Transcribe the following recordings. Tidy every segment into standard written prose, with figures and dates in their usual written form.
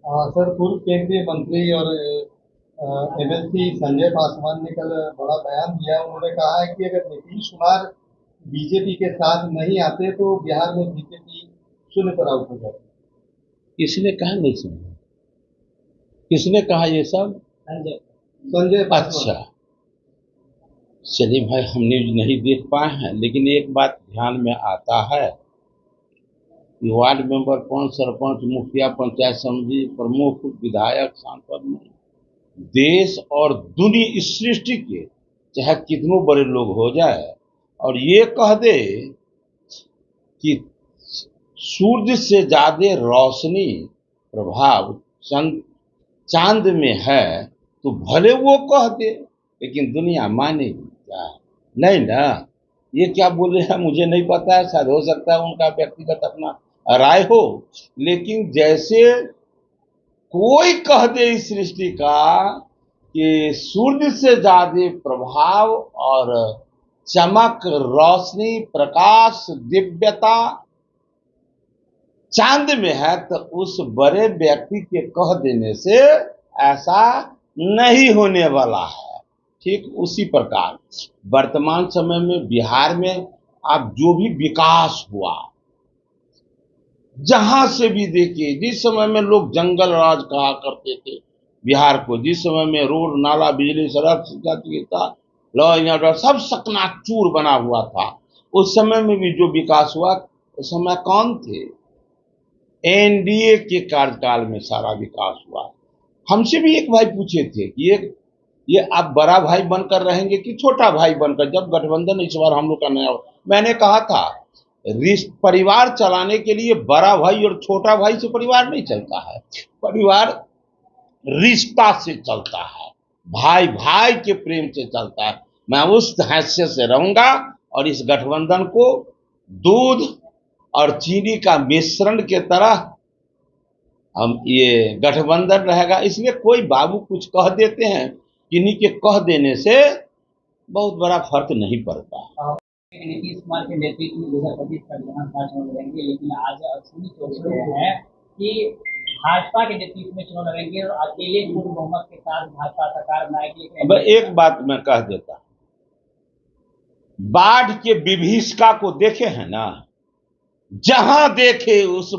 Sir, पूर्व केंद्रीय मंत्री और एमएलसी संजय पासवान ने कल बड़ा बयान दिया। उन्होंने कहा है कि अगर नीतीश कुमार बीजेपी के साथ नहीं आते तो बिहार में बीजेपी शून्य पर आउट हो जाती। किसने कहा, नहीं सुना? किसने कहा ये सब? संजय संजय पासवान। अच्छा, चलिए भाई, हम न्यूज नहीं देख पाए हैं, लेकिन एक बात ध्यान में आता है कि वार्ड मेंबर कौन, सरपंच, मुखिया, पंचायत समिति प्रमुख, विधायक, सांसद नहीं, देश और दुनिया, इस सृष्टि के चाहे कितनों बड़े लोग हो जाए और ये कह दे कि सूर्य से ज्यादा रोशनी प्रभाव चांद में है, तो भले वो कह दे, लेकिन दुनिया मानेगी क्या? नहीं ना। ये क्या बोले हैं मुझे नहीं पता है, शायद हो सकता है उनका व्यक्तिगत अपना राय हो, लेकिन जैसे कोई कह दे इस सृष्टि का कि सूर्य से ज्यादा प्रभाव और चमक, रोशनी, प्रकाश, दिव्यता चांद में है, तो उस बड़े व्यक्ति के कह देने से ऐसा नहीं होने वाला है। ठीक उसी प्रकार वर्तमान समय में बिहार में अब जो भी विकास हुआ, जहां से भी देखिए, जिस समय में लोग जंगल राज कहा करते थे बिहार को, जिस समय में रोड, नाला, बिजली, सड़क, शिक्षा, चिकित्सा, लॉ एंड ऑर्डर सब सकनाचूर बना हुआ था, उस समय में भी जो विकास हुआ, उस समय कौन थे? एनडीए के कार्यकाल में सारा विकास हुआ। हमसे भी एक भाई पूछे थे कि ये आप बड़ा भाई बनकर रहेंगे कि छोटा भाई बनकर, जब गठबंधन इस बार हम लोग का नया हो। मैंने कहा था परिवार चलाने के लिए बड़ा भाई और छोटा भाई से परिवार नहीं चलता है, परिवार रिश्ता से चलता है, भाई भाई के प्रेम से चलता है। मैं उस हैसियत से रहूंगा और इस गठबंधन को दूध और चीनी का मिश्रण के तरह हम ये गठबंधन रहेगा। इसलिए कोई बाबू कुछ कह देते हैं, किन्हीं के कह देने से बहुत बड़ा फर्क नहीं पड़ता। नीतीश कुमार के नेतृत्व में 2025 का विधानसभा चुनाव लड़ेंगे, लेकिन आज अश्विनी चौबे है कि भाजपा के नेतृत्व में चुनाव लड़ेंगे और अकेले पूर्ण बहुमत के साथ भाजपा सरकार बनाएगी। अब एक बात मैं कह देता, बाढ़ के विभीषिका को देखे हैं ना, जहां देखे उस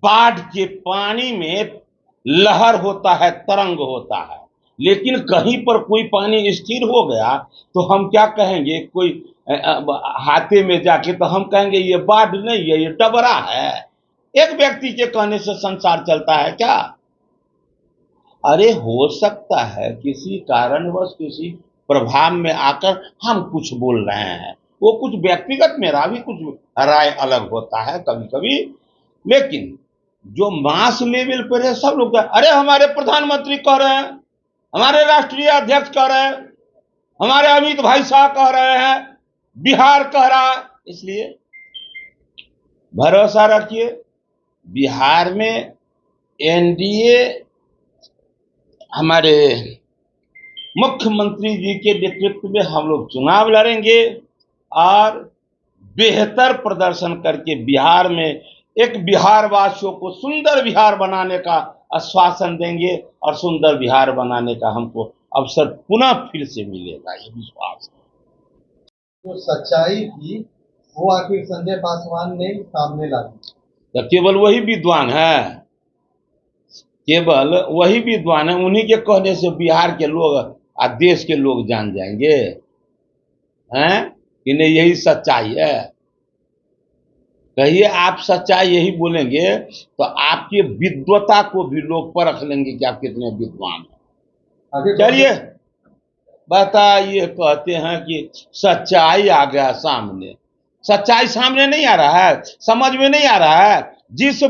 बाढ़ के पानी में लहर होता है, तरंग होता है, लेकिन कहीं पर कोई पानी स्थिर हो गया तो हम क्या कहेंगे? कोई हाथे में जाके तो हम कहेंगे ये बाढ़ नहीं है, ये डबरा है। एक व्यक्ति के कहने से संसार चलता है क्या? अरे हो सकता है किसी कारणवश, किसी प्रभाव में आकर हम कुछ बोल रहे हैं, वो कुछ व्यक्तिगत, मेरा भी कुछ राय अलग होता है कभी कभी, लेकिन जो मास लेवल पर है सब लोग, अरे हमारे प्रधानमंत्री कह रहे हैं, हमारे राष्ट्रीय अध्यक्ष कह रहे हैं, हमारे अमित भाई शाह कह रहे हैं, बिहार कह रहा है, इसलिए भरोसा रखिए बिहार में एनडीए हमारे मुख्यमंत्री जी के नेतृत्व में हम लोग चुनाव लड़ेंगे और बेहतर प्रदर्शन करके बिहार में एक बिहार वासियों को सुंदर बिहार बनाने का आश्वासन देंगे और सुंदर बिहार बनाने का हमको अवसर पुनः फिर से मिलेगा, ये विश्वास है। जो सच्चाई थी वो आखिर संजय पासवान ने सामने ला दी। तो केवल वही विद्वान है, केवल वही विद्वान है, उन्हीं के कहने से बिहार के लोग और देश के लोग जान जाएंगे हैं कि नहीं यही सच्चाई है। कहिए आप सच्चाई यही बोलेंगे तो आपकी विद्वता को भी लोग परख लेंगे कि आप कितने विद्वान हैं। चलिए बताइए, कहते हैं कि सच्चाई आ गया सामने, सच्चाई सामने नहीं आ रहा है, समझ में नहीं आ रहा है। जिस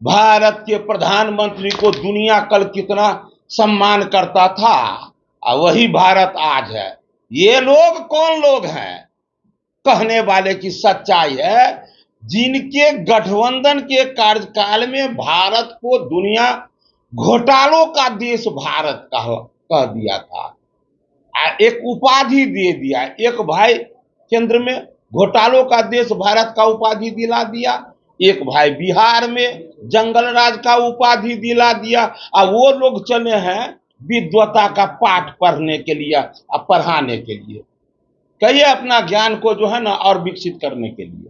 भारत के प्रधानमंत्री को दुनिया कल कितना सम्मान करता था, वही भारत आज है। ये लोग कौन लोग हैं कहने वाले की सच्चाई है? जिनके गठबंधन के कार्यकाल में भारत को दुनिया घोटालों का देश भारत कह दिया था, एक उपाधि दे दिया। एक भाई केंद्र में घोटालों का देश भारत का उपाधि दिला दिया, एक भाई बिहार में जंगल राज का उपाधि दिला दिया, और वो लोग चले हैं विद्वता का पाठ पढ़ने के लिए और पढ़ाने के लिए, कहिए अपना ज्ञान को जो है ना और विकसित करने के लिए।